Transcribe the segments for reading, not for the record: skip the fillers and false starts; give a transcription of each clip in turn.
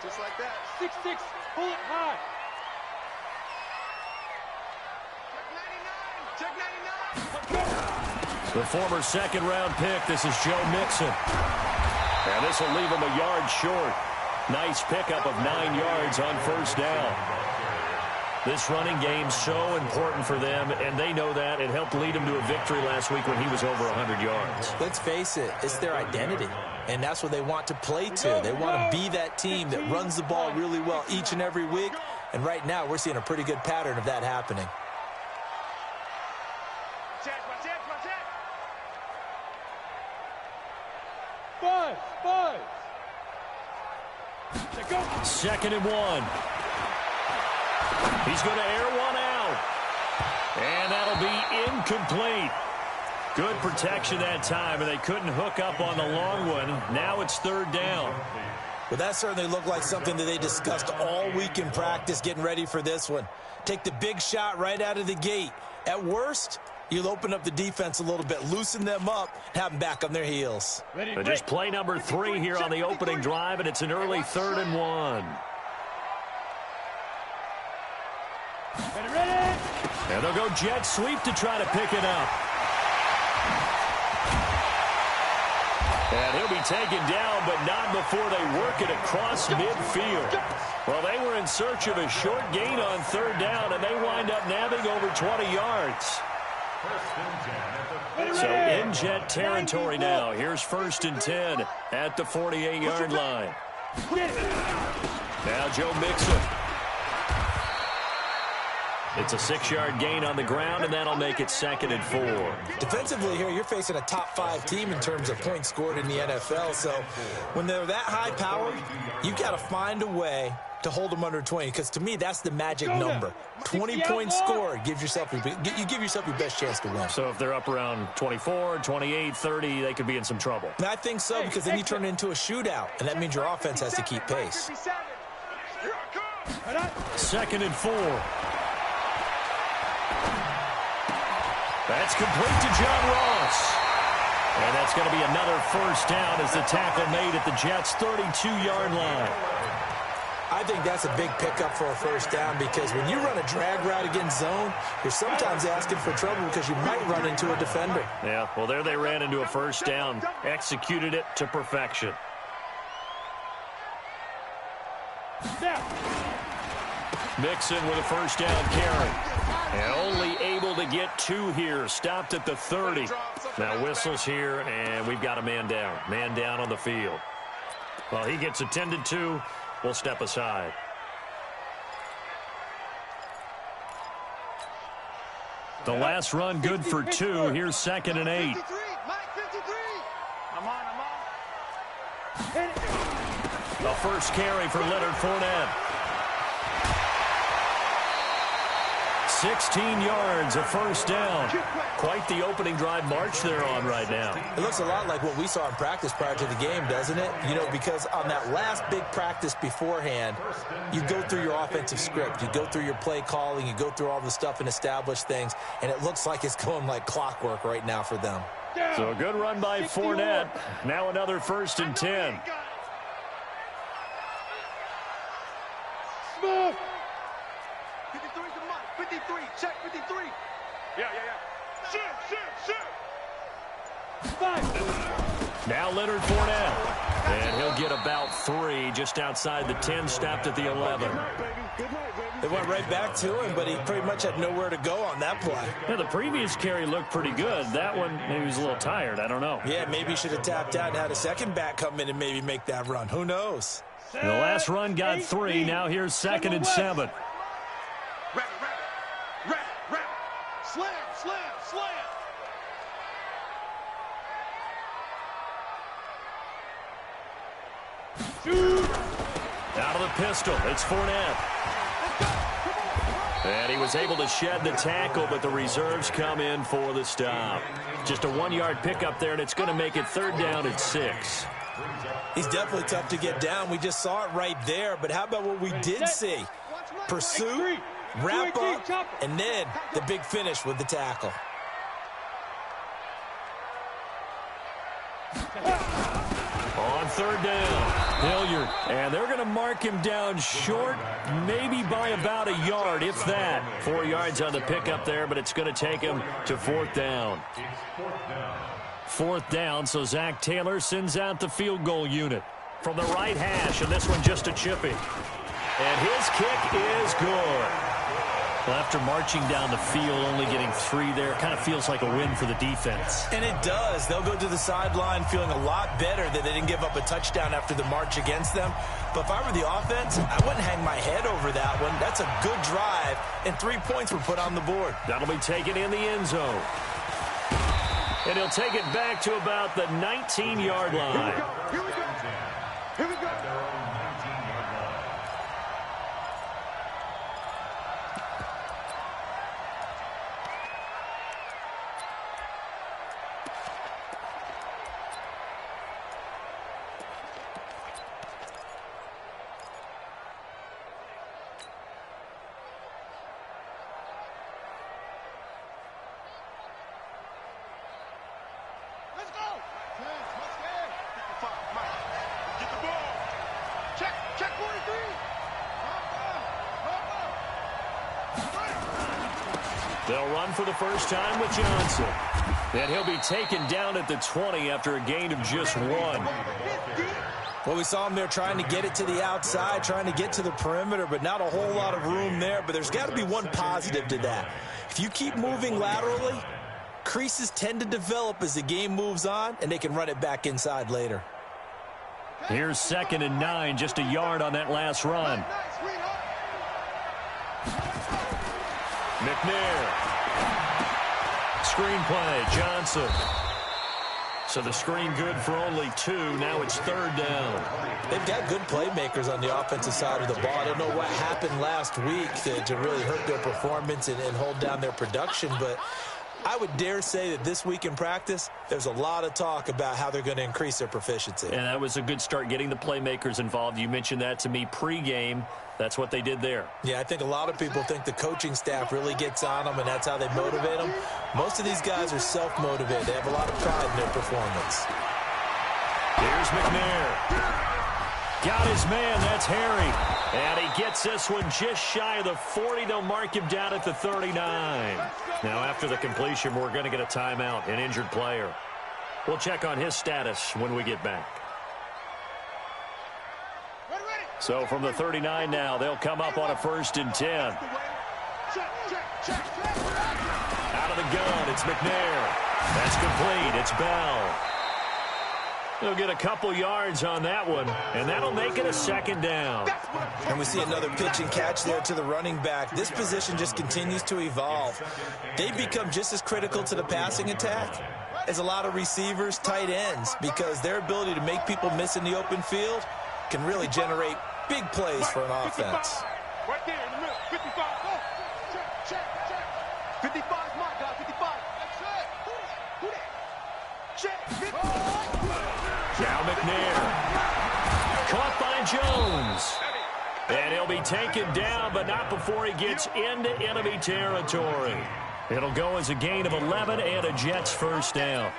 Just like that. 6'6", pull it high. Check 99. The former second-round pick, this is Joe Mixon. And this will leave him a yard short. Nice pickup of 9 yards on first down. This running game's so important for them, and they know that. It helped lead them to a victory last week when he was over 100 yards. Let's face it, it's their identity, and that's what they want to play to. They want to be that team that runs the ball really well each and every week, and right now we're seeing a pretty good pattern of that happening. Five. Second and 1. He's going to air one out. And that'll be incomplete. Good protection that time, and they couldn't hook up on the long one. Now it's third down. Well, that certainly looked like something that they discussed all week in practice, getting ready for this one. Take the big shot right out of the gate. At worst, you'll open up the defense a little bit, loosen them up, and have them back on their heels. So just play number 3 here on the opening drive, and it's an early 3rd and 1. And they'll go jet sweep to try to pick it up. And he'll be taken down, but not before they work it across midfield. Well, they were in search of a short gain on third down, and they wind up nabbing over 20 yards. So in jet territory now. Here's 1st and 10 at the 48-yard line. Now Joe Mixon. It's a 6-yard gain on the ground, and that'll make it 2nd and 4. Defensively here, you're facing a top-5 team in terms of points scored in the NFL. So when they're that high-powered, you've got to find a way to hold them under 20, because to me, that's the magic number. 20 points scored gives yourself you give yourself your best chance to win. So if they're up around 24, 28, 30, they could be in some trouble. And I think so, because then you turn it into a shootout, and that means your offense has to keep pace. 2nd and 4. That's complete to John Ross. And that's going to be another first down as the tackle made at the Jets' 32-yard line. I think that's a big pickup for a first down, because when you run a drag route against zone, you're sometimes asking for trouble because you might run into a defender. Yeah, well, there they ran into a first down, executed it to perfection. Mixon with a first down carry. And only able to get 2 here. Stopped at the 30. Now whistles here, and we've got a man down. Man down on the field. Well, he gets attended to. We'll step aside. The last run good for 2. Here's 2nd and 8. The first carry for Leonard Fournette. 16 yards, a first down. Quite the opening drive march they're on right now. It looks a lot like what we saw in practice prior to the game, doesn't it? You know, because on that last big practice beforehand, you go through your offensive script. You go through your play calling. You go through all the stuff and establish things. And it looks like it's going like clockwork right now for them. So a good run by Fournette. Now another 1st and 10. Smith. 53, check 53. Yeah. Shoot. Now Leonard Fournette. And he'll get about 3 just outside the 10, stopped at the 11. They went right back to him, but he pretty much had nowhere to go on that play. Yeah, the previous carry looked pretty good. That one, maybe he was a little tired. I don't know. Yeah, maybe he should have tapped out and had a second back come in and maybe make that run. Who knows? The last run got 3. Now here's 2nd and 7. Slam. Out of the pistol, it's Fournette. And he was able to shed the tackle, but the reserves come in for the stop. Just a 1-yard pickup there, and it's going to make it 3rd down at 6. He's definitely tough to get down. We just saw it right there, but how about what we did see? Pursuit, wrap up, and then the big finish with the tackle. On 3rd down. Hilliard, and they're going to mark him down short, maybe by about a yard, if that. 4 yards on the pickup there, but it's going to take him to 4th down. 4th down, so Zach Taylor sends out the field goal unit from the right hash, and this one just a chippy. And his kick is good. Well, after marching down the field, only getting 3 there, kind of feels like a win for the defense. And it does. They'll go to the sideline feeling a lot better that they didn't give up a touchdown after the march against them. But if I were the offense, I wouldn't hang my head over that one. That's a good drive, and 3 points were put on the board. That'll be taken in the end zone. And he'll take it back to about the 19-yard line. Here we go. Here we go. Let's go. Let's go. 55, Mike. Get the ball. Check 43. They'll run for the first time with Johnson. And he'll be taken down at the 20 after a gain of just 1. Well, we saw him there trying to get it to the outside, trying to get to the perimeter, but not a whole lot of room there. But there's got to be one positive to that. If you keep moving laterally, creases tend to develop as the game moves on, and they can run it back inside later. Here's 2nd and 9, just a yard on that last run. McNair. Screen play, Johnson. So the screen good for only 2. Now it's 3rd down. They've got good playmakers on the offensive side of the ball. I don't know what happened last week to really hurt their performance and hold down their production, but I would dare say that this week in practice, there's a lot of talk about how they're going to increase their proficiency. And that was a good start, getting the playmakers involved. You mentioned that to me pregame. That's what they did there. Yeah, I think a lot of people think the coaching staff really gets on them, and that's how they motivate them. Most of these guys are self-motivated. They have a lot of pride in their performance. Here's McNair. Got his man. That's Harry. And he gets this one just shy of the 40. They'll mark him down at the 39. Now, after the completion, we're going to get a timeout, an injured player. We'll check on his status when we get back. So from the 39 now, they'll come up on a 1st and 10. Out of the gun, it's McNair. That's complete. It's Bell. They'll get a couple yards on that one, and that'll make it a 2nd down. And we see another pitch and catch there to the running back. This position just continues to evolve. They become just as critical to the passing attack as a lot of receivers, tight ends, because their ability to make people miss in the open field can really generate big plays for an offense. Right there in the middle. 55. Go. Check. 55 is my guy. 55. That's it. Who that? Check. 55. Now McNair. Caught by Jones. And he'll be taken down, but not before he gets into enemy territory. It'll go as a gain of 11 and a Jets 1st down.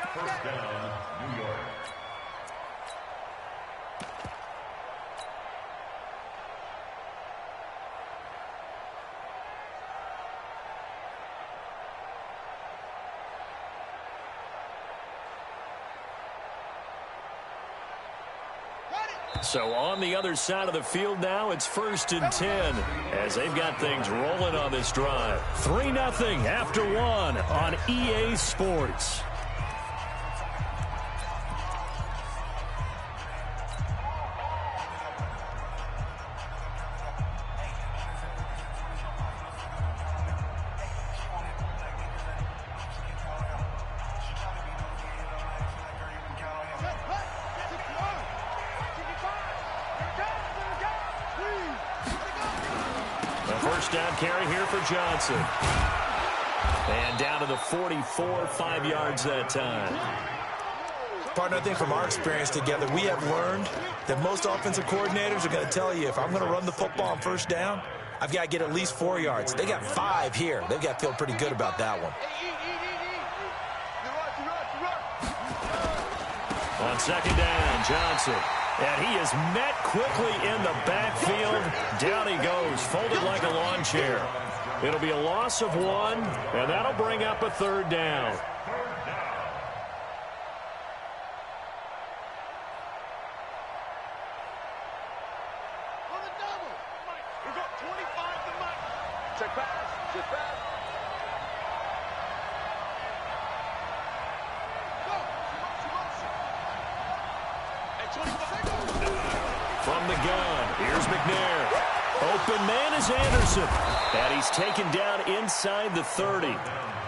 New York. So on the other side of the field now, it's 1st and 10 as they've got things rolling on this drive. 3-0 after 1 on EA Sports. First down carry here for Johnson. And down to the 44, 5 yards that time. Partner, I think from our experience together, we have learned that most offensive coordinators are going to tell you, if I'm going to run the football on 1st down, I've got to get at least 4 yards. They got 5 here. They've got to feel pretty good about that one. On 2nd down, Johnson. And he is met quickly in the backfield. Down he goes, folded like a lawn chair. It'll be a loss of 1, and that'll bring up a 3rd down. On the double. We've got 25 to Mike. Check pass. Check pass. From the gun, here's McNair. Open man is Anderson. And he's taken down inside the 30.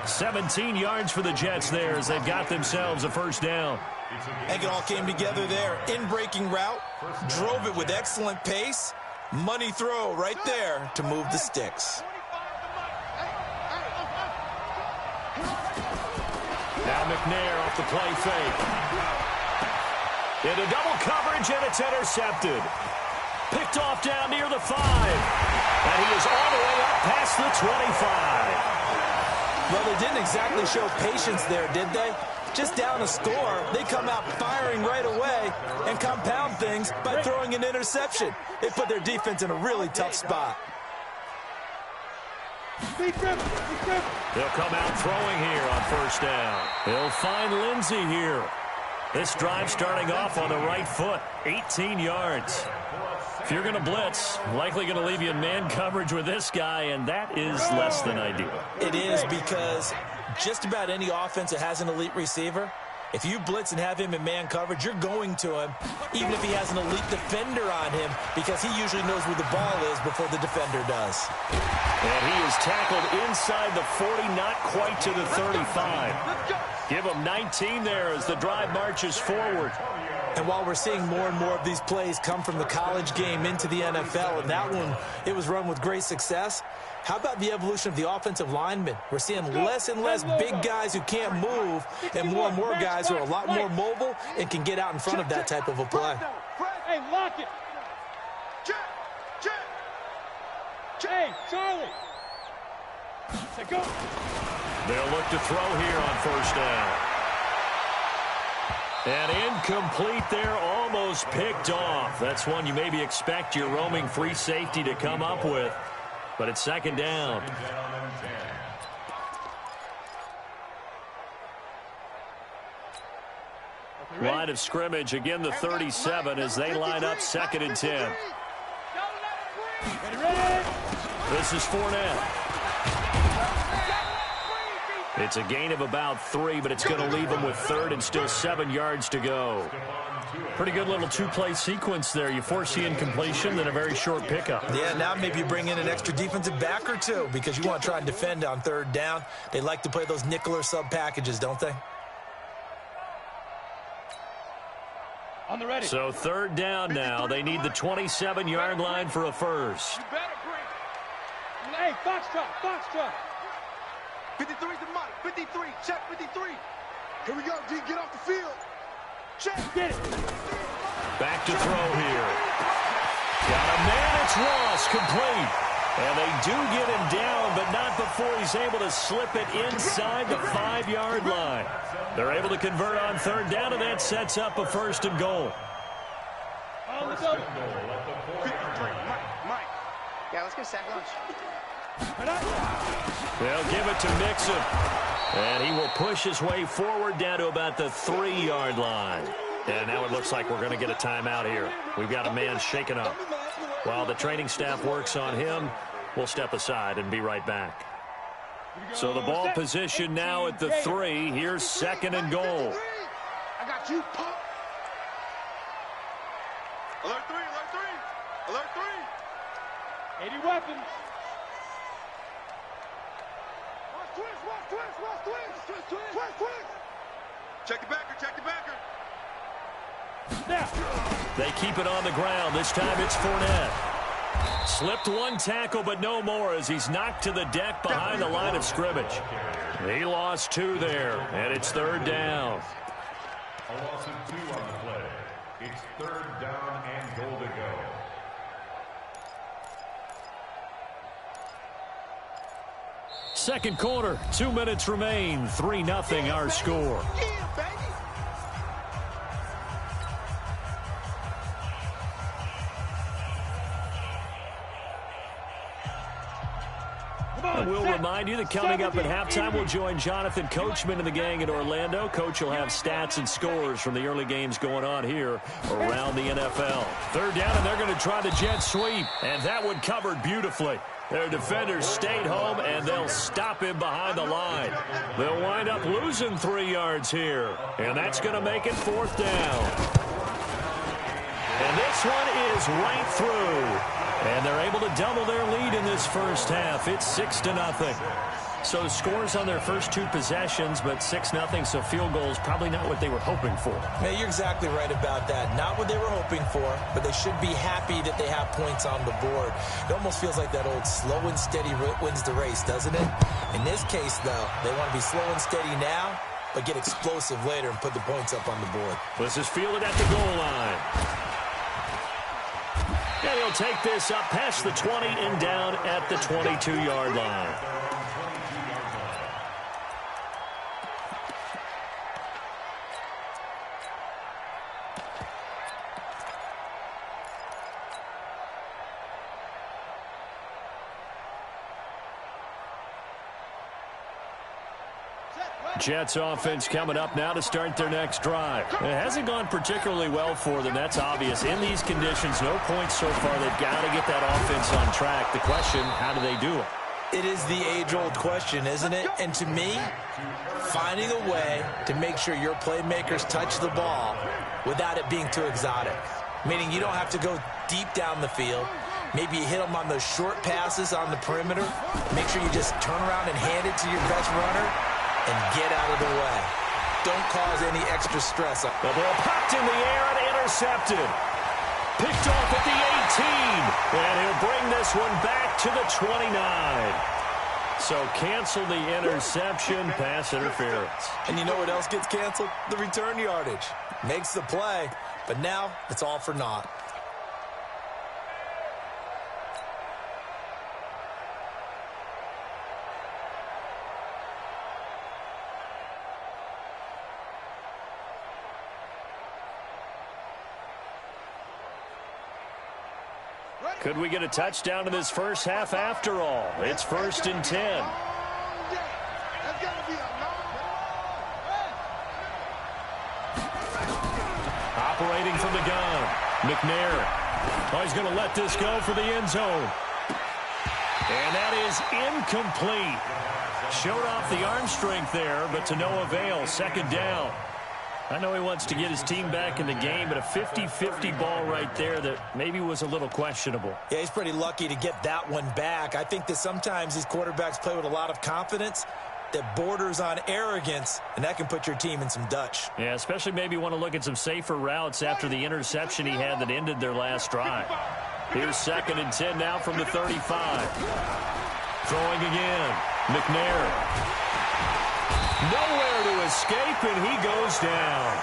17 yards for the Jets there as they've got themselves a 1st down. I think it all came together there. In-breaking route, drove it with excellent pace. Money throw right there to move the sticks. Now McNair off the play fake. Into double coverage, and it's intercepted. Picked off down near the 5. And he is all the way up past the 25. Well, they didn't exactly show patience there, did they? Just down a score, they come out firing right away and compound things by throwing an interception. They put their defense in a really tough spot. They'll come out throwing here on 1st down. They'll find Lindsey here. This drive starting off on the right foot, 18 yards. If you're going to blitz, likely going to leave you in man coverage with this guy, and that is less than ideal. It is, because just about any offense that has an elite receiver, if you blitz and have him in man coverage, you're going to him, even if he has an elite defender on him, because he usually knows where the ball is before the defender does. And he is tackled inside the 40, not quite to the 35. Give him 19 there as the drive marches forward. And while we're seeing more and more of these plays come from the college game into the NFL, and that one, it was run with great success, how about the evolution of the offensive linemen? We're seeing less and less big guys who can't move and more guys who are a lot more mobile and can get out in front of that type of a play. Hey, lock it. Hey, Charlie. Go. They'll look to throw here on 1st down. And incomplete there, almost picked off. That's one you maybe expect your roaming free safety to come up with. But it's 2nd down. Line of scrimmage, again the 37 as they line up 2nd and 10. This is Fournette. It's a gain of about 3, but it's going to leave them with 3rd and still 7 yards to go. Pretty good little 2-play sequence there. You force the incompletion, then a very short pickup. Yeah, now maybe you bring in an extra defensive back or 2 because you want to try and defend on 3rd down. They like to play those nickel or sub packages, don't they? On the ready. So 3rd down now. They need the 27-yard line for a 1st. You better bring. Hey, Foxtrot. 53's the Mike. 53. Check 53. Here we go, D. Get off the field. Check. Get it. Back to throw here. Got a man. It's Ross, complete. And they do get him down, but not before he's able to slip it inside the 5-yard line. They're able to convert on 3rd down, and that sets up a 1st and goal. On the double. 53. Mike. Yeah, let's go sack lunch. They'll give it to Mixon. And he will push his way forward down to about the 3-yard line. And now it looks like we're going to get a timeout here. We've got a man shaken up. While the training staff works on him, we'll step aside and be right back. So the ball position now at the 3. Here's 2nd and goal. I got you, Pop. Alert 3, alert 3. Alert 3. 80 weapons. Twist. Check the backer. Now. They keep it on the ground. This time it's Fournette. Slipped one tackle, but no more as he's knocked to the deck behind the line of scrimmage. He lost 2 there, and it's 3rd down. A loss of 2 on the play. It's 3rd down and goal to go. Second quarter, 2 minutes remain. 3-0 our score. Yeah, baby. And we'll remind you that coming up at halftime, we'll join Jonathan Coachman and the gang in Orlando. Coach will have stats and scores from the early games going on here around the NFL. Third down, and they're going to try the jet sweep. And that one covered beautifully. Their defenders stayed home, and they'll stop him behind the line. They'll wind up losing 3 yards here. And that's going to make it fourth down. And this one is right through. And they're able to double their lead in this first half. It's 6-0. So scores on their first 2 possessions, but 6-0, so field goals probably not what they were hoping for. Yeah, you're exactly right about that. Not what they were hoping for, but they should be happy that they have points on the board. It almost feels like that old slow and steady wins the race, doesn't it? In this case, though, they want to be slow and steady now, but get explosive later and put the points up on the board. This is fielded at the goal line. And he'll take this up past the 20 and down at the 22-yard line. Jets offense coming up now to start their next drive. It hasn't gone particularly well for them. That's obvious. In these conditions, no points so far. They've got to get that offense on track. The question, how do they do it? It is the age-old question, isn't it? And to me, finding a way to make sure your playmakers touch the ball without it being too exotic. Meaning you don't have to go deep down the field. Maybe you hit them on those short passes on the perimeter. Make sure you just turn around and hand it to your best runner and get out of the way. Don't cause any extra stress. The ball popped in the air and intercepted. Picked off at the 18. And he'll bring this one back to the 29. So cancel the interception, pass interference. And you know what else gets canceled? The return yardage. Makes the play, but now it's all for naught. Could we get a touchdown in this first half after all? It's 1st and 10. Operating from the gun, McNair. Oh, he's going to let this go for the end zone. And that is incomplete. Showed off the arm strength there, but to no avail. 2nd down. I know he wants to get his team back in the game, but a 50-50 ball right there that maybe was a little questionable. Yeah, he's pretty lucky to get that one back. I think that sometimes these quarterbacks play with a lot of confidence that borders on arrogance, and that can put your team in some Dutch. Yeah, especially maybe want to look at some safer routes after the interception he had that ended their last drive. Here's 2nd and 10 now from the 35. Throwing again. McNair. Nowhere to escape, and he goes down.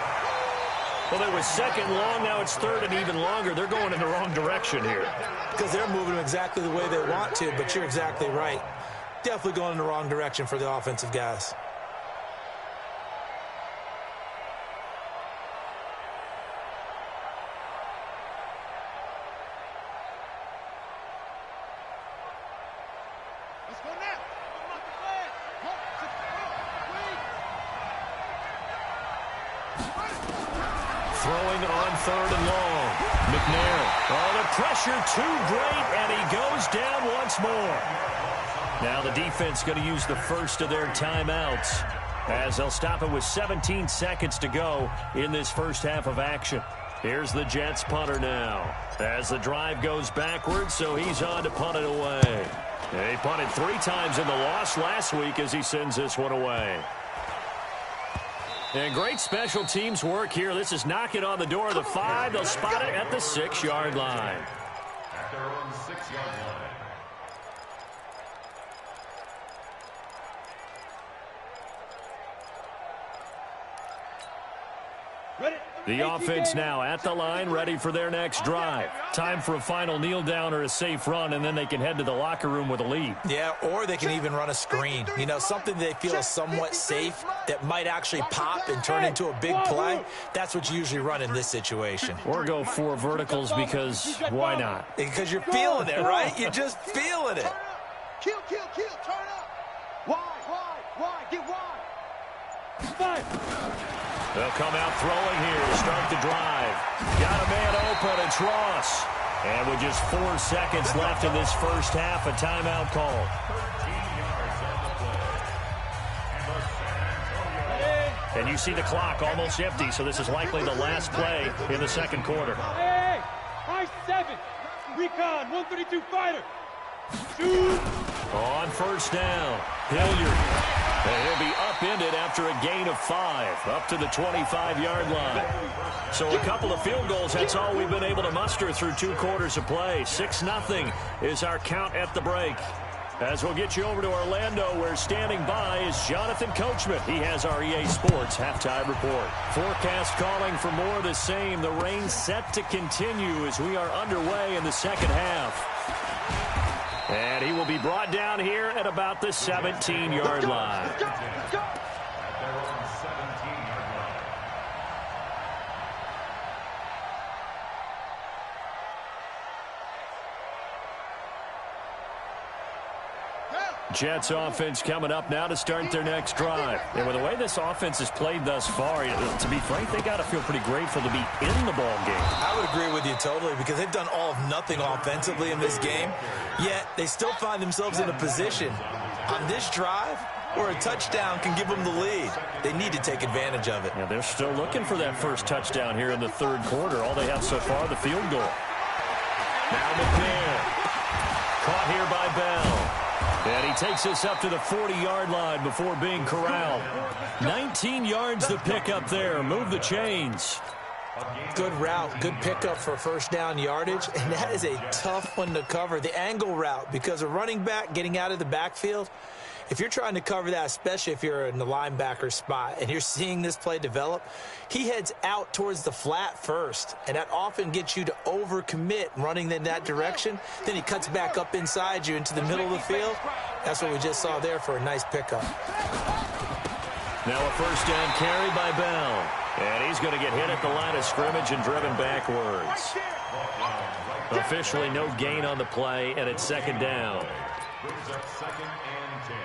Well, it was 2nd long. Now it's 3rd and even longer. They're going in the wrong direction here. Because they're moving them exactly the way they want to, but you're exactly right. Definitely going in the wrong direction for the offensive guys. Throwing on 3rd and long. McNair. Oh, the pressure too great, and he goes down once more. Now the defense going to use the first of their timeouts as they'll stop it with 17 seconds to go in this first half of action. Here's the Jets punter now as the drive goes backwards, so he's on to punt it away. He punted 3 times in the loss last week as he sends this one away. And great special teams work here. This is knocking on the door of the 5. They'll spot it at the 6-yard line. At their own 6-yard line. The offense now at the line, ready for their next drive. Time for a final kneel down or a safe run, and then they can head to the locker room with a lead. Yeah, or they can even run a screen. You know, something they feel is somewhat safe that might actually pop and turn into a big play. That's what you usually run in this situation. Or go 4 verticals because why not? Because you're feeling it, right? You're just feeling it. Kill, kill, kill. Turn up. Wide. Get wide. Five. They'll come out throwing here to start the drive. Got a man open. It's Ross. And with just 4 seconds left in this first half, a timeout call. 13 yards on the play. And you see the clock almost empty, so this is likely the last play in the second quarter. Hey, high 7. Recon, 132 fighter. Shoot. On first down, Hilliard. And he'll be upended after a gain of 5, up to the 25-yard line. So a couple of field goals, that's all we've been able to muster through 2 quarters of play. 6-0 is our count at the break. As we'll get you over to Orlando, where standing by is Jonathan Coachman. He has our EA Sports halftime report. Forecast calling for more of the same. The rain set to continue as we are underway in the second half. And he will be brought down here at about the 17-yard line. At their own 17-yard line. Jets offense coming up now to start their next drive. And with the way this offense has played thus far, to be frank, they got to feel pretty grateful to be in the ball game. I would agree with you totally, because they've done all of nothing offensively in this game, yet they still find themselves in a position on this drive where a touchdown can give them the lead. They need to take advantage of it. Yeah, they're still looking for that first touchdown here in the third quarter. All they have so far, the field goal. Now McNair. Caught here by Bell. And he takes us up to the 40-yard line before being corralled. 19 yards the pickup there. Move the chains. Good route, good pickup for first down yardage, and that is a tough one to cover. The angle route, because a running back getting out of the backfield, if you're trying to cover that, especially if you're in the linebacker spot and you're seeing this play develop, he heads out towards the flat first, and that often gets you to overcommit running in that direction. Then he cuts back up inside you into the middle of the field. That's what we just saw there for a nice pickup. Now a first down carry by Bell. And he's going to get hit at the line of scrimmage and driven backwards. Officially no gain on the play, and it's second down. Brings up 2nd and 10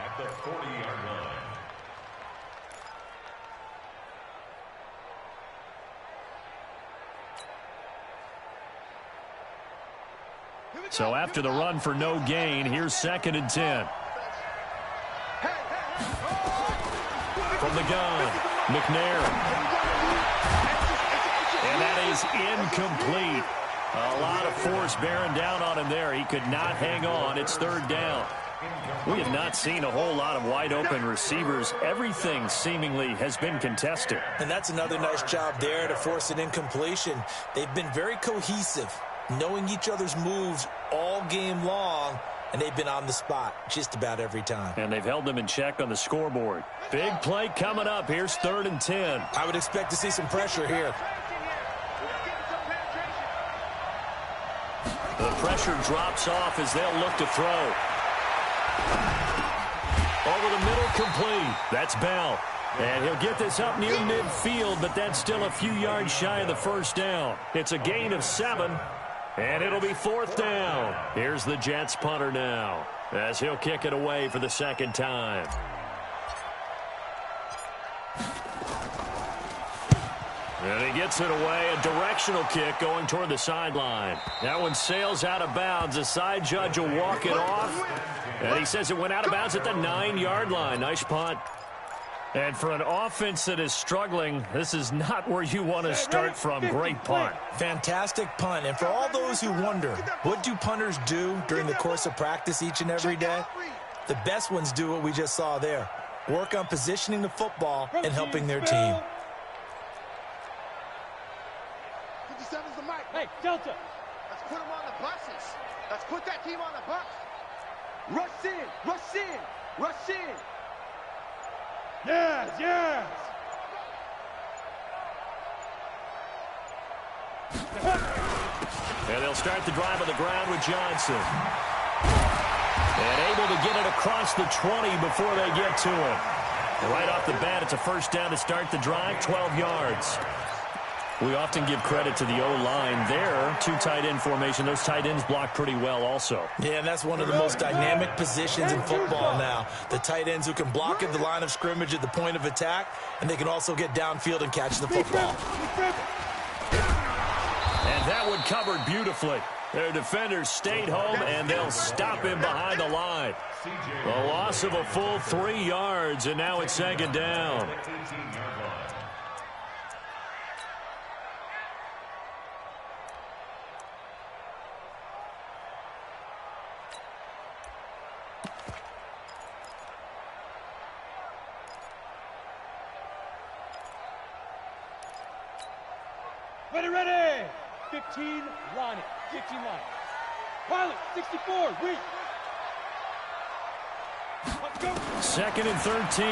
at the 40-yard line. So after the run for no gain, here's 2nd and 10. From the gun, McNair. And that is incomplete. A lot of force bearing down on him there. He could not hang on. It's third down. We have not seen a whole lot of wide open receivers. Everything seemingly has been contested. And that's another nice job there to force an incompletion. They've been very cohesive, knowing each other's moves all game long, and they've been on the spot just about every time. And they've held them in check on the scoreboard. Big play coming up. Here's 3rd and 10. I would expect to see some pressure here. The pressure drops off as they'll look to throw. Over the middle, complete. That's Bell. And he'll get this up near midfield, but that's still a few yards shy of the first down. It's a gain of 7, and it'll be 4th down. Here's the Jets punter now, as he'll kick it away for the second time. And he gets it away, a directional kick going toward the sideline. That one sails out of bounds. The side judge will walk it off. And he says it went out of bounds at the 9-yard line. Nice punt. And for an offense that is struggling, this is not where you want to start from. Great punt. Fantastic punt. And for all those who wonder, what do punters do during the course of practice each and every day? The best ones do what we just saw there. Work on positioning the football and helping their team. Hey, Delta. Let's put them on the buses. Let's put that team on the bus. Rush in, rush in, rush in. Yes, yes. And they'll start the drive on the ground with Johnson. And able to get it across the 20 before they get to him. And right off the bat, it's a first down to start the drive, 12 yards. We often give credit to the O-line. There, two tight end formation. Those tight ends block pretty well also. Yeah, and that's one of the most dynamic positions in football now. The tight ends who can block at the line of scrimmage at the point of attack, and they can also get downfield and catch the football. And that one covered beautifully. Their defenders stayed home, and they'll stop him behind the line. A loss of a full 3 yards, and now it's second down. Ready. 15, line it. 15 line. Pilot, 64, wait. Let's go. Second and 13.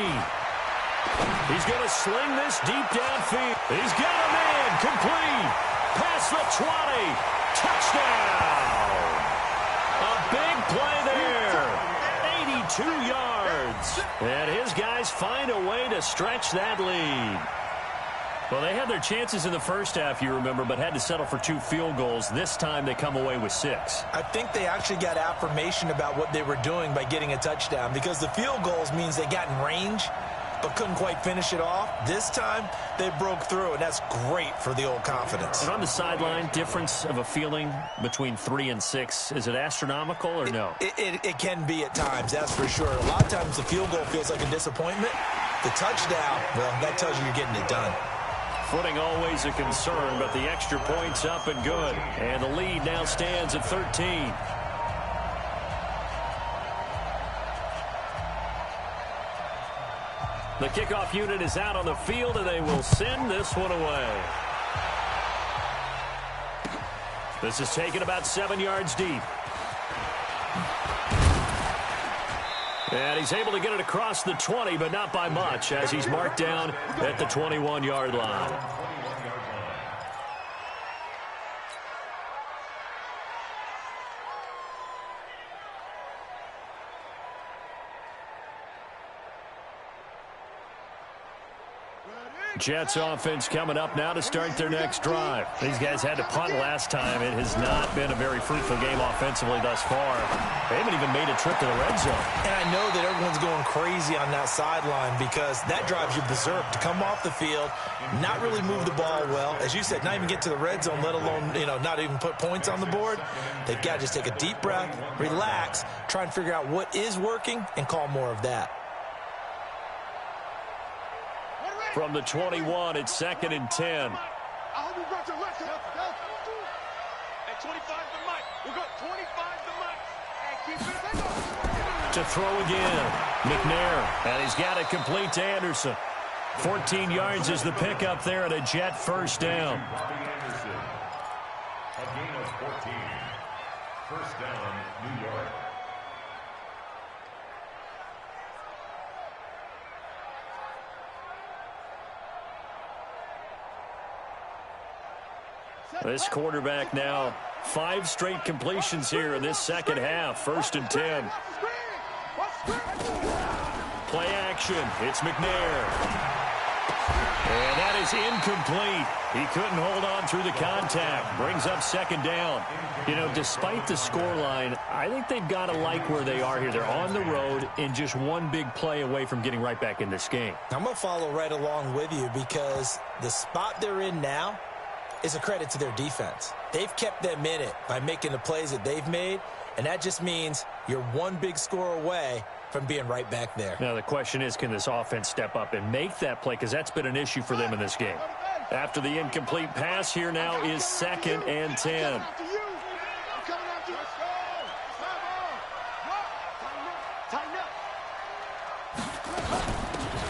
He's going to sling this deep downfield. He's got him in. Complete. Past the 20. Touchdown. A big play there. 82 yards. And his guys find a way to stretch that lead. Well, they had their chances in the first half, you remember, but had to settle for 2 field goals. This time they come away with 6. I think they actually got affirmation about what they were doing by getting a touchdown, because the field goals means they got in range but couldn't quite finish it off. This time they broke through, and that's great for the old confidence. And on the sideline, difference of a feeling between 3 and 6, is it astronomical or no? It can be at times, that's for sure. A lot of times the field goal feels like a disappointment. The touchdown, well, that tells you you're getting it done. Footing always a concern, but the extra point's up and good. And the lead now stands at 13. The kickoff unit is out on the field, and they will send this one away. This is taken about 7 yards deep. And he's able to get it across the 20, but not by much, as he's marked down at the 21-yard line. Jets offense coming up now to start their next drive. These guys had to punt last time. It has not been a very fruitful game offensively thus far. They haven't even made a trip to the red zone. And I know that everyone's going crazy on that sideline because that drives you berserk to come off the field, not really move the ball well. As you said, not even get to the red zone, let alone, not even put points on the board. They've got to just take a deep breath, relax, try and figure out what is working, and call more of that. From the 21, it's second and 10. To throw again. McNair, and he's got it complete to Anderson. 14 yards is the pickup there at a Jet first down. A gain of 14. First down, New York. This quarterback now 5 straight completions here in this second half. First and 10. Play action. It's McNair. And that is incomplete. He couldn't hold on through the contact. Brings up second down. Despite the scoreline, I think they've got to like where they are here. They're on the road and just one big play away from getting right back in this game. I'm going to follow right along with you because the spot they're in now is a credit to their defense. They've kept them in it by making the plays that they've made, and that just means you're one big score away from being right back there. Now, the question is, can this offense step up and make that play? Because that's been an issue for them in this game. After the incomplete pass, here now is second and 10.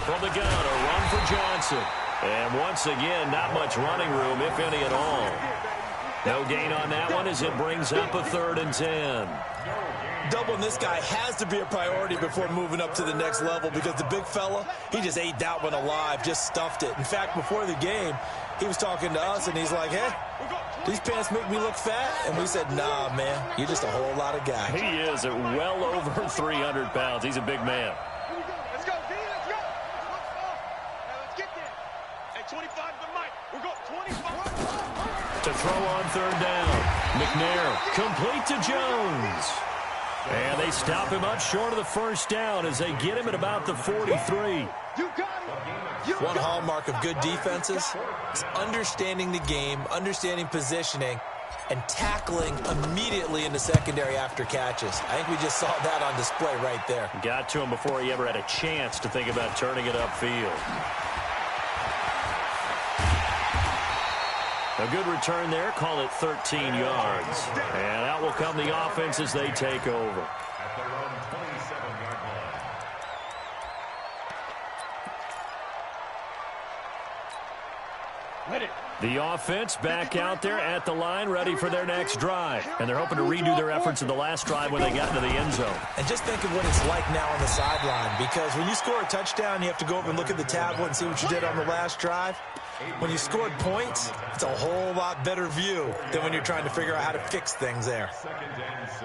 From the gun, a run for Johnson. And once again, not much running room, if any at all. No gain on that one as it brings up a third and 10. Doubling this guy has to be a priority before moving up to the next level because the big fella, he just ate that one alive, just stuffed it. In fact, before the game, he was talking to us, and he's like, hey, these pants make me look fat? And we said, nah, man, you're just a whole lot of guy. He is at well over 300 pounds. He's a big man. Let's go, D, let's go. Let's get there. At 25 to Mike. We're going 25. throw on third down. McNair, complete to Jones. And they stop him up short of the first down as they get him at about the 43. One hallmark of good defenses is understanding the game, understanding positioning, and tackling immediately in the secondary after catches. I think we just saw that on display right there. Got to him before he ever had a chance to think about turning it upfield. A good return there. Call it 13 yards. And out will come the offense as they take over. At their own 27-yard line. The offense back out there at the line, ready for their next drive. And they're hoping to redo their efforts of the last drive when they got into the end zone. And just think of what it's like now on the sideline, because when you score a touchdown, you have to go over and look at the tablet and see what you did on the last drive. When you scored points, it's a whole lot better view than when you're trying to figure out how to fix things there. 2nd and 6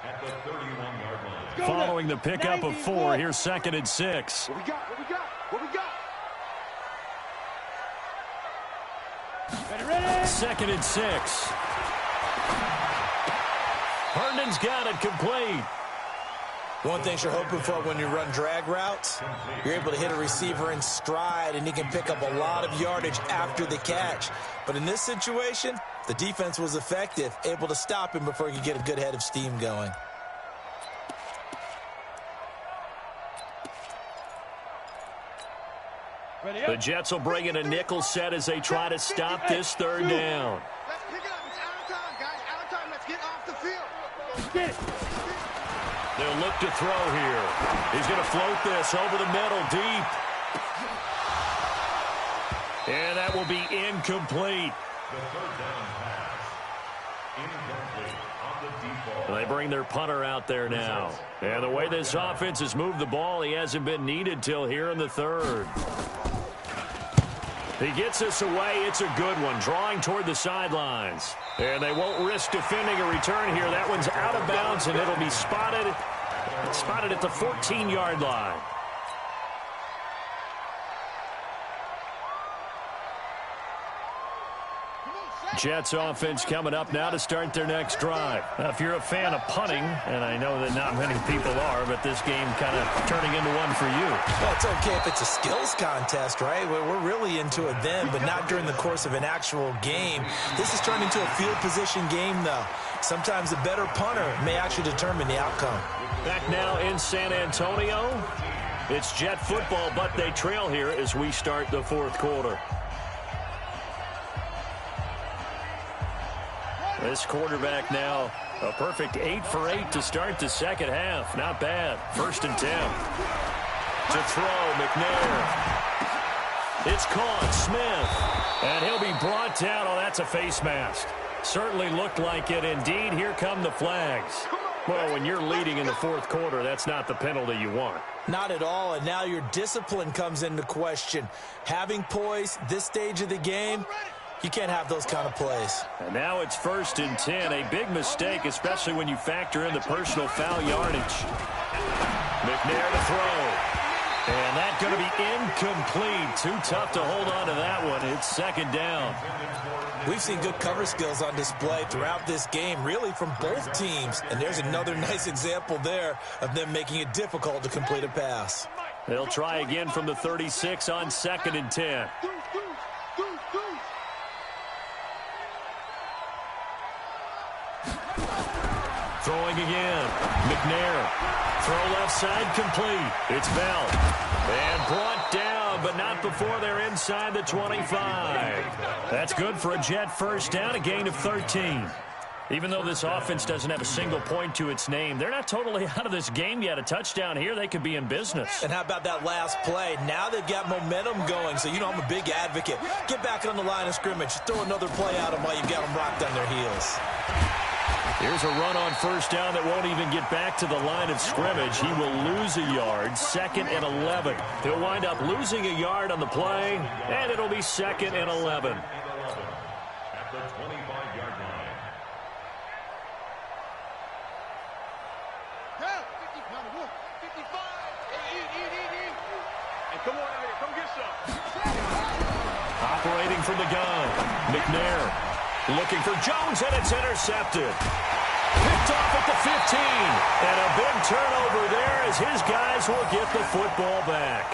at the 31-yard line. Following the pickup of 4, here's 2nd and 6. What we got? What we got? What we got? 2nd and 6. Herndon's got it complete. One thing you're hoping for when you run drag routes, you're able to hit a receiver in stride, and he can pick up a lot of yardage after the catch. But in this situation, the defense was effective, able to stop him before he could get a good head of steam going. The Jets will bring in a nickel set as they try to stop this third down. Let's pick it up. It's out of time, guys. Out of time. Let's get off the field. Get it. They'll look to throw here. He's going to float this over the middle deep. And that will be incomplete. The 3rd down pass. Incomplete on the default. They bring their punter out there now. And the way this offense has moved the ball, he hasn't been needed till here in the 3rd. He gets this away. It's a good one, drawing toward the sidelines. And they won't risk defending a return here. That one's out of bounds, and it'll be spotted at the 14-yard line. Jets offense coming up now to start their next drive. Now, if you're a fan of punting, and I know that not many people are, but this game kind of turning into one for you. Well, it's okay if it's a skills contest, right? We're really into it then, but not during the course of an actual game. This is turned into a field position game, though. Sometimes the better punter may actually determine the outcome. Back now in San Antonio. It's Jet football, but they trail here as we start the 4th quarter. This quarterback now, a perfect 8 for 8 to start the second half. Not bad. 1st and 10. To throw, McNair. It's caught, Smith. And he'll be brought down. Oh, that's a face mask. Certainly looked like it. Indeed, here come the flags. Well, when you're leading in the 4th quarter, that's not the penalty you want. Not at all, and now your discipline comes into question. Having poise this stage of the game, you can't have those kind of plays. And now it's 1st and 10. A big mistake, especially when you factor in the personal foul yardage. McNair to throw. And that's going to be incomplete. Too tough to hold on to that one. It's 2nd down. We've seen good cover skills on display throughout this game, really from both teams. And there's another nice example there of them making it difficult to complete a pass. They'll try again from the 36 on 2nd and 10. Throwing again. McNair. Throw left side complete. It's Bell. And brought down, but not before they're inside the 25. That's good for a Jet 1st down, a gain of 13. Even though this offense doesn't have a single point to its name, they're not totally out of this game yet. A touchdown here, they could be in business. And how about that last play? Now they've got momentum going, so you know I'm a big advocate. Get back on the line of scrimmage. Throw another play at them while you've got them rocked on their heels. Here's a run on 1st down that won't even get back to the line of scrimmage. He will lose a yard, 2nd and 11. He'll wind up losing a yard on the play, and it'll be 2nd and 11. At the 25-yard line. Yeah, 55. Hey, come on out here. Come get some. Operating from the gun, McNair. Looking for Jones, and it's intercepted. Picked off at the 15. And a big turnover there as his guys will get the football back.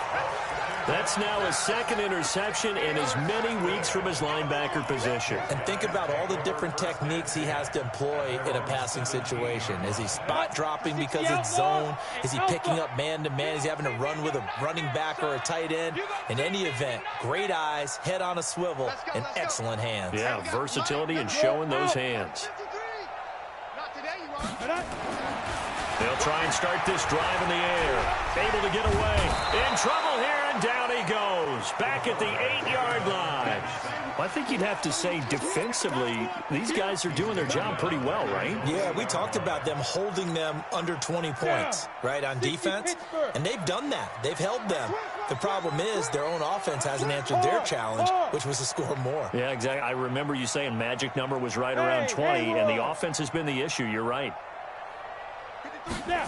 That's now his second interception in as many weeks from his linebacker position. And think about all the different techniques he has to employ in a passing situation. Is he spot dropping because it's zone? Is he picking up man-to-man? Is he having to run with a running back or a tight end? In any event, great eyes, head on a swivel, and excellent hands. Yeah, versatility and showing those hands. They'll try and start this drive in the air. Able to get away. In trouble here, and down he goes. Back at the 8-yard line. Well, I think you'd have to say defensively, these guys are doing their job pretty well, right? Yeah, we talked about them holding them under 20 points, right, on defense. And they've done that. They've held them. The problem is their own offense hasn't answered their challenge, which was to score more. Yeah, exactly. I remember you saying magic number was right around 20, and the offense has been the issue. You're right. They'll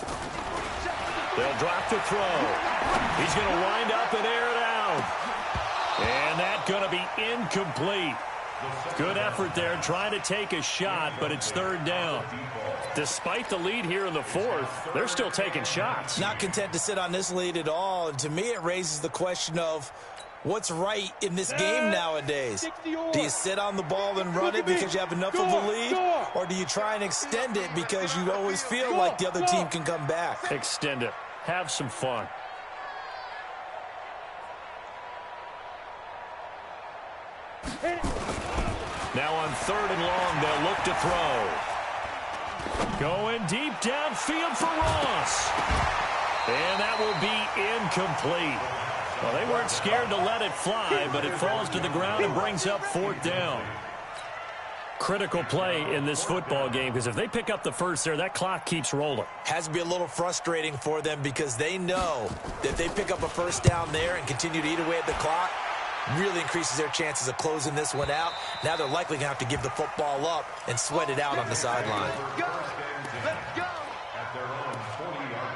drop to throw. He's going to wind up and air it out. And that's going to be incomplete. Good effort there trying to take a shot, but it's third down. Despite the lead here in the fourth, they're still taking shots. Not content to sit on this lead at all. And to me, it raises the question of what's right in this game nowadays. Do you sit on the ball and run it because you have enough of a lead? Or do you try and extend it because you always feel like the other team can come back? Extend it. Have some fun. Now on third and long, they'll look to throw. Going deep downfield for Ross. And that will be incomplete. Well, they weren't scared to let it fly, but it falls to the ground and brings up fourth down. Critical play in this football game, because if they pick up the first there, that clock keeps rolling. Has to be a little frustrating for them because they know that if they pick up a first down there and continue to eat away at the clock, really increases their chances of closing this one out. Now they're likely going to have to give the football up and sweat it out on the sideline. Let's go. At their own 40-yard line.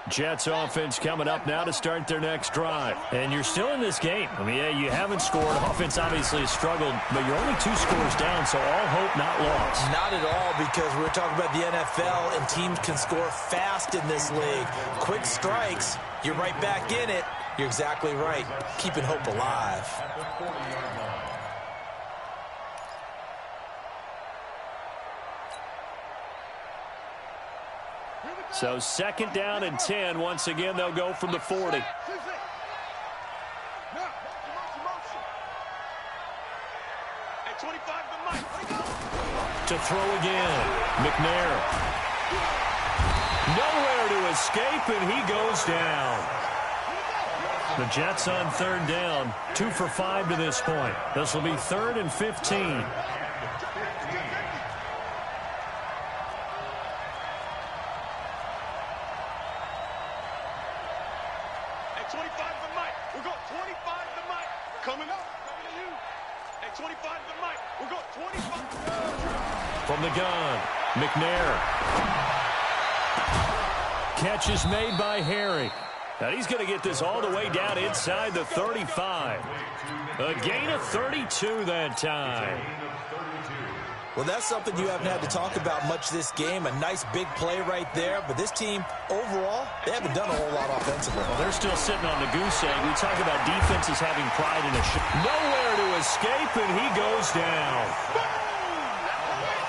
Jets offense coming up now to start their next drive. And you're still in this game. I mean, yeah, you haven't scored. Offense obviously has struggled, but you're only 2 scores down, so all hope not lost. Not at all, because we're talking about the NFL, and teams can score fast in this league. Quick strikes, you're right back in it. You're exactly right. Keeping hope alive. At the 40-yard line. So second down and 10. Once again, they'll go from the 40. To throw again. McNair. Nowhere to escape, and he goes down. The Jets on third down. 2 for 5 to this point. This will be 3rd and 15. From the gun, McNair. Catch is made by Harry. Now he's going to get this all the way down inside the 35. A gain of 32 that time. Well, that's something you haven't had to talk about much this game. A nice big play right there. But this team, overall, they haven't done a whole lot offensively. Well, they're still sitting on the goose egg. We talk about defenses having pride in a shot. Nowhere to escape, and he goes down.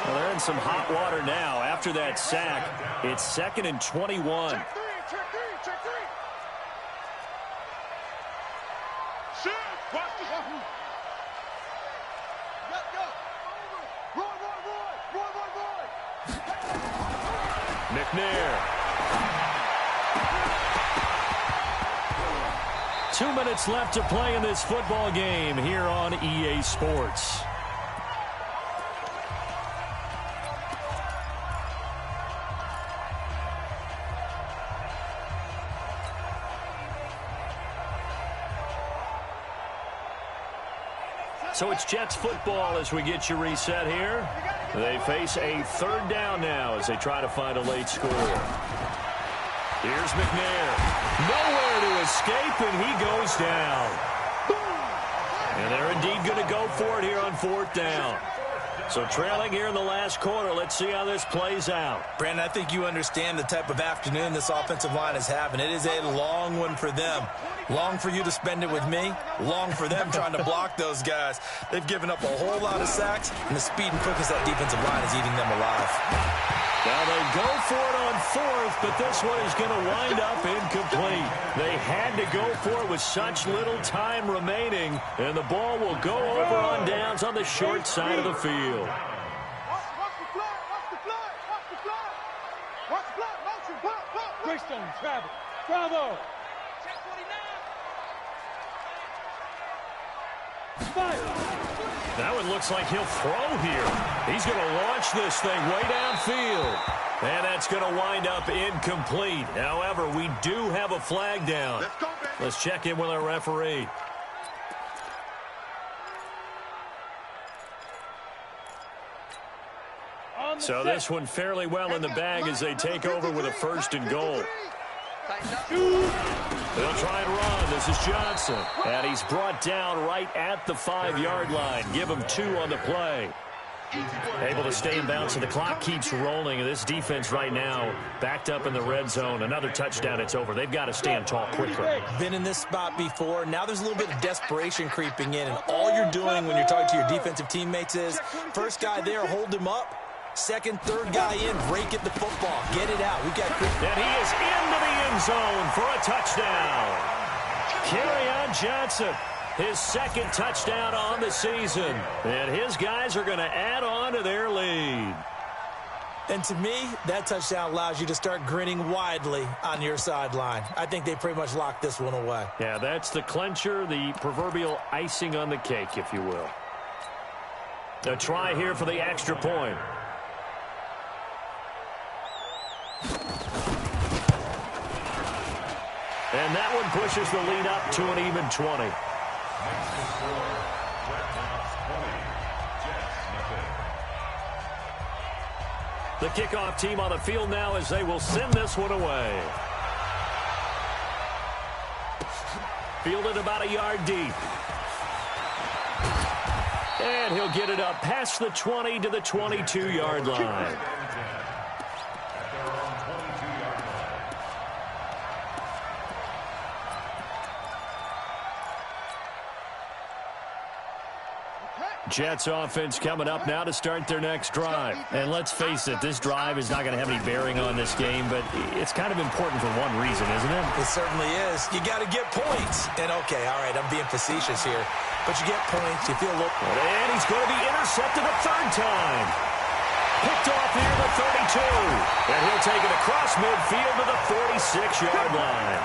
Well, they're in some hot water now. After that sack, it's 2nd and 21. McNair. 2 minutes left to play in this football game here on EA Sports. So it's Jets football as we get you reset here. They face a third down now as they try to find a late score. Here's McNair. Nowhere to escape, and he goes down. And they're indeed going to go for it here on 4th down. So trailing here in the last quarter. Let's see how this plays out. Brandon, I think you understand the type of afternoon this offensive line is having. It is a long one for them. Long for you to spend it with me. Long for them trying to block those guys. They've given up a whole lot of sacks, and the speed and quickness of that defensive line is eating them alive. Now they go for it on 4th, but this one is going to wind up incomplete. They had to go for it with such little time remaining, and the ball will go over on downs on the short side of the field. Watch the flag, watch the flag, watch the flag. Watch the flag, motion, pull. Greystone, travel. Bravo. Check 49. Fire. That one looks like he'll throw here. He's going to launch this thing way downfield. And that's going to wind up incomplete. However, we do have a flag down. Let's go, baby. Let's check in with our referee. So this one fairly well in the bag as they take over with a 1st and goal. They'll try and run. This is Johnson. And he's brought down right at the 5-yard line. Give him 2 on the play. Able to stay in bounds, so the clock keeps rolling. And this defense right now backed up in the red zone. Another touchdown, it's over. They've got to stand tall quickly. Been in this spot before. Now there's a little bit of desperation creeping in. And all you're doing when you're talking to your defensive teammates is, first guy there, hold him up. Second, third guy in, break at the football. Get it out. We got and he is into the end zone for a touchdown. Kerryon Johnson, his 2nd touchdown on the season. And his guys are going to add on to their lead. And to me, that touchdown allows you to start grinning widely on your sideline. I think they pretty much locked this one away. Yeah, that's the clincher, the proverbial icing on the cake, if you will. A try here for the extra point. And that one pushes the lead up to an even 20. The kickoff team on the field now as they will send this one away. Fielded about a yard deep. And he'll get it up past the 20 to the 22-yard line. Jets offense coming up now to start their next drive. And let's face it, this drive is not going to have any bearing on this game, but it's kind of important for one reason, isn't it? It certainly is. You got to get points. And, okay, all right, I'm being facetious here. But you get points, you feel a little... And he's going to be intercepted a 3rd time. Picked off here at the 32. And he'll take it across midfield to the 46-yard line.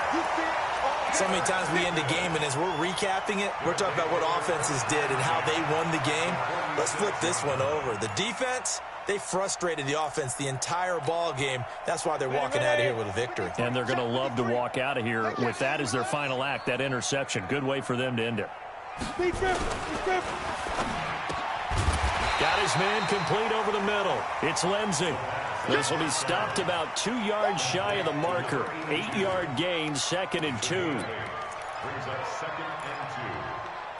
So many times we end a game, and as we're recapping it, we're talking about what offenses did and how they won the game. Let's flip this one over. The defense, they frustrated the offense the entire ball game. That's why they're walking out of here with a victory. And they're going to love to walk out of here with that as their final act, that interception. Good way for them to end it. Got his man complete over the middle. It's Lindsey. This will be stopped about 2 yards shy of the marker. 8-yard gain, 2nd and 2. Brings up 2nd and 2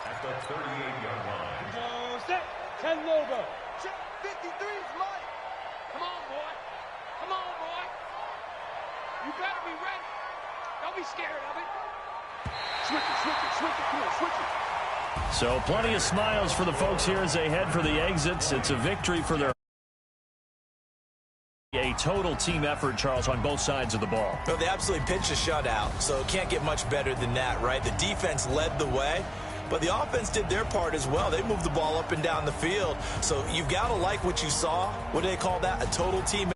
at the 38-yard line. Set. 10 logo. 53 is mine. Come on, boy. Come on, boy. You better be ready. Don't be scared of it. Switch it, come on, switch it. So plenty of smiles for the folks here as they head for the exits. It's a victory for their... A total team effort, Charles, on both sides of the ball. No, they absolutely pitched a shutout, so it can't get much better than that, right? The defense led the way, but the offense did their part as well. They moved the ball up and down the field, so you've got to like what you saw. What do they call that? A total team